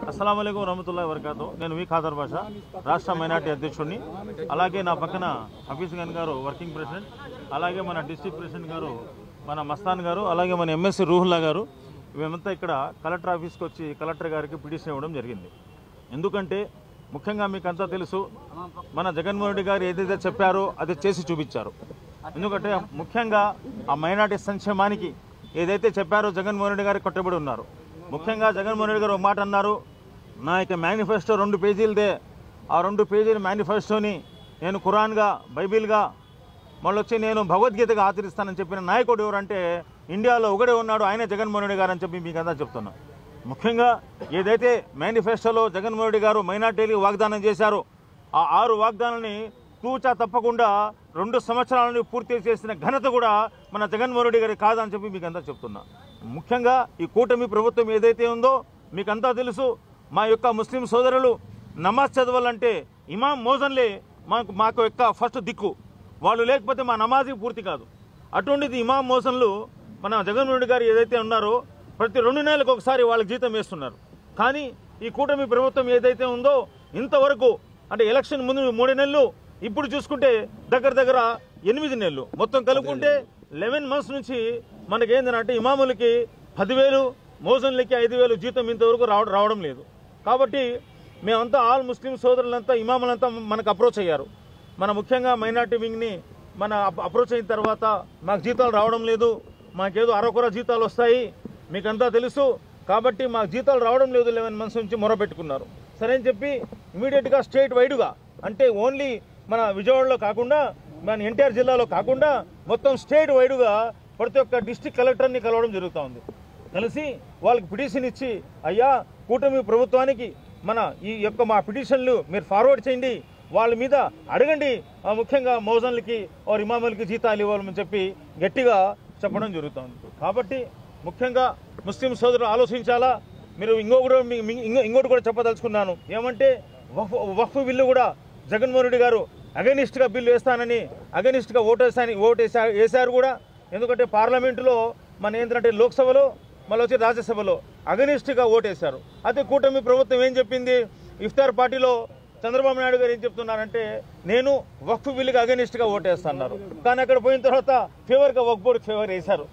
అస్సలాము అలైకుం వరహమతుల్లాహి వబరకాతు. నేను వి ఖాదర్ బాషా, రాష్ట్ర మైనార్టీ అధ్యక్షుడిని. అలాగే నా పక్కన హఫీజ్ ఖాన్ గారు వర్కింగ్ ప్రెసిడెంట్, అలాగే మన డిస్ట్రిక్ట్ ప్రెసిడెంట్ గారు మన మస్తాన్ గారు, అలాగే మన ఎంఎస్సి రూహుల్లా గారు. మేమంతా ఇక్కడ కలెక్టర్ ఆఫీస్కి వచ్చి కలెక్టర్ గారికి పిటిషన్ ఇవ్వడం జరిగింది. ఎందుకంటే ముఖ్యంగా మీకు అంతా తెలుసు, మన జగన్మోహన్ రెడ్డి గారు ఏదైతే చెప్పారో అది చేసి చూపించారు. ఎందుకంటే ముఖ్యంగా ఆ మైనార్టీ సంక్షేమానికి ఏదైతే చెప్పారో జగన్మోహన్ రెడ్డి గారికి కట్టుబడి ఉన్నారు. ముఖ్యంగా జగన్మోహన్ రెడ్డి గారు ఒక మాట అన్నారు, నా యొక్క మేనిఫెస్టో 2 పేజీలదే, ఆ 2 పేజీల మేనిఫెస్టోని నేను ఖురాన్గా, బైబిల్గా, మళ్ళీ వచ్చి నేను భగవద్గీతగా ఆచరిస్తానని చెప్పిన నాయకుడు ఎవరంటే ఇండియాలో ఒకడే ఉన్నాడు, ఆయనే జగన్మోహన్ రెడ్డి గారు అని చెప్పి మీకు అంతా చెప్తున్నా. ముఖ్యంగా ఏదైతే మేనిఫెస్టోలో జగన్మోహన్ రెడ్డి గారు మైనార్టీలకు వాగ్దానం చేశారో ఆ 6 వాగ్దానాన్ని తూచా తప్పకుండా 2 సంవత్సరాలను పూర్తి చేసిన ఘనత కూడా మన జగన్మోహన్ రెడ్డి గారికి కాదని చెప్పి మీకు అంతా చెప్తున్నా. ముఖ్యంగా ఈ కూటమి ప్రభుత్వం ఏదైతే ఉందో మీకంతా తెలుసు, మా యొక్క ముస్లిం సోదరులు నమాజ్ చదవాలంటే ఇమాం మోజన్లే మాకు యొక్క ఫస్ట్ దిక్కు. వాళ్ళు లేకపోతే మా నమాజీ పూర్తి కాదు. అటువంటిది ఇమాం మోజన్లు మన జగన్మోహన్ రెడ్డి గారు ఏదైతే ఉన్నారో ప్రతి 2 నెలలకు ఒకసారి వాళ్ళకి జీతం వేస్తున్నారు. కానీ ఈ కూటమి ప్రభుత్వం ఏదైతే ఉందో ఇంతవరకు అంటే ఎలక్షన్ ముందు 3 నెలలు, ఇప్పుడు చూసుకుంటే దగ్గర 8 నెలలు, మొత్తం కలుపుకుంటే 11 మంత్స్ నుంచి మనకేంటంటే ఇమాములకి 10,000, మోజన్లకి 5,000 జీతం ఇంతవరకు రావడం లేదు. కాబట్టి మేమంతా ఆల్ ముస్లిం సోదరులంతా ఇమాములంతా మనకు అప్రోచ్ అయ్యారు. మన ముఖ్యంగా మైనార్టీ వింగ్ని మన అప్రోచ్ అయిన తర్వాత మాకు జీతాలు రావడం లేదు, మాకేదో అరకొర జీతాలు వస్తాయి మీకంతా తెలుసు, కాబట్టి మాకు జీతాలు రావడం లేదు 11 మంత్స్ నుంచి మొరపెట్టుకున్నారు. సరే అని చెప్పి ఇమీడియట్గా స్టేట్ వైడ్గా అంటే ఓన్లీ మన విజయవాడలో కాకుండా మన ఎన్టీఆర్ జిల్లాలో కాకుండా మొత్తం స్టేట్ వైడ్గా ప్రతి ఒక్క డిస్ట్రిక్ట్ కలెక్టర్ని కలవడం జరుగుతూ ఉంది. కలిసి వాళ్ళకి పిటిషన్ ఇచ్చి, అయ్యా కూటమి ప్రభుత్వానికి మన ఈ యొక్క మా పిటిషన్లు మీరు ఫార్వర్డ్ చేయండి, వాళ్ళ మీద అడగండి, ముఖ్యంగా మోజన్లకి వారి ఇమాములకి జీతాలు ఇవ్వాలని చెప్పి గట్టిగా చెప్పడం జరుగుతుంది. కాబట్టి ముఖ్యంగా ముస్లిం సోదరులు ఆలోచించాలా. మీరు ఇంకోటి కూడా చెప్పదలుచుకున్నాను, ఏమంటే వక్ఫ్ బిల్లు కూడా జగన్మోహన్ రెడ్డి గారు అగెనిస్ట్గా బిల్లు వేస్తానని అగెనిస్ట్గా వేశారు కూడా. ఎందుకంటే పార్లమెంటులో మన ఏంటంటే లోక్సభలో మళ్ళీ వచ్చి రాజ్యసభలో అగెనిస్ట్గా ఓటేశారు. అదే కూటమి ప్రభుత్వం ఏం చెప్పింది, ఇఫ్తార్ పార్టీలో చంద్రబాబు నాయుడు గారు ఏం చెప్తున్నారంటే నేను వక్ఫ్ బిల్లుకి అగెనిస్ట్గా ఓటేస్తున్నారు. కానీ అక్కడ పోయిన తర్వాత ఫేవర్గా వక్ఫ్ బోర్డుకి ఫేవర్ వేశారు.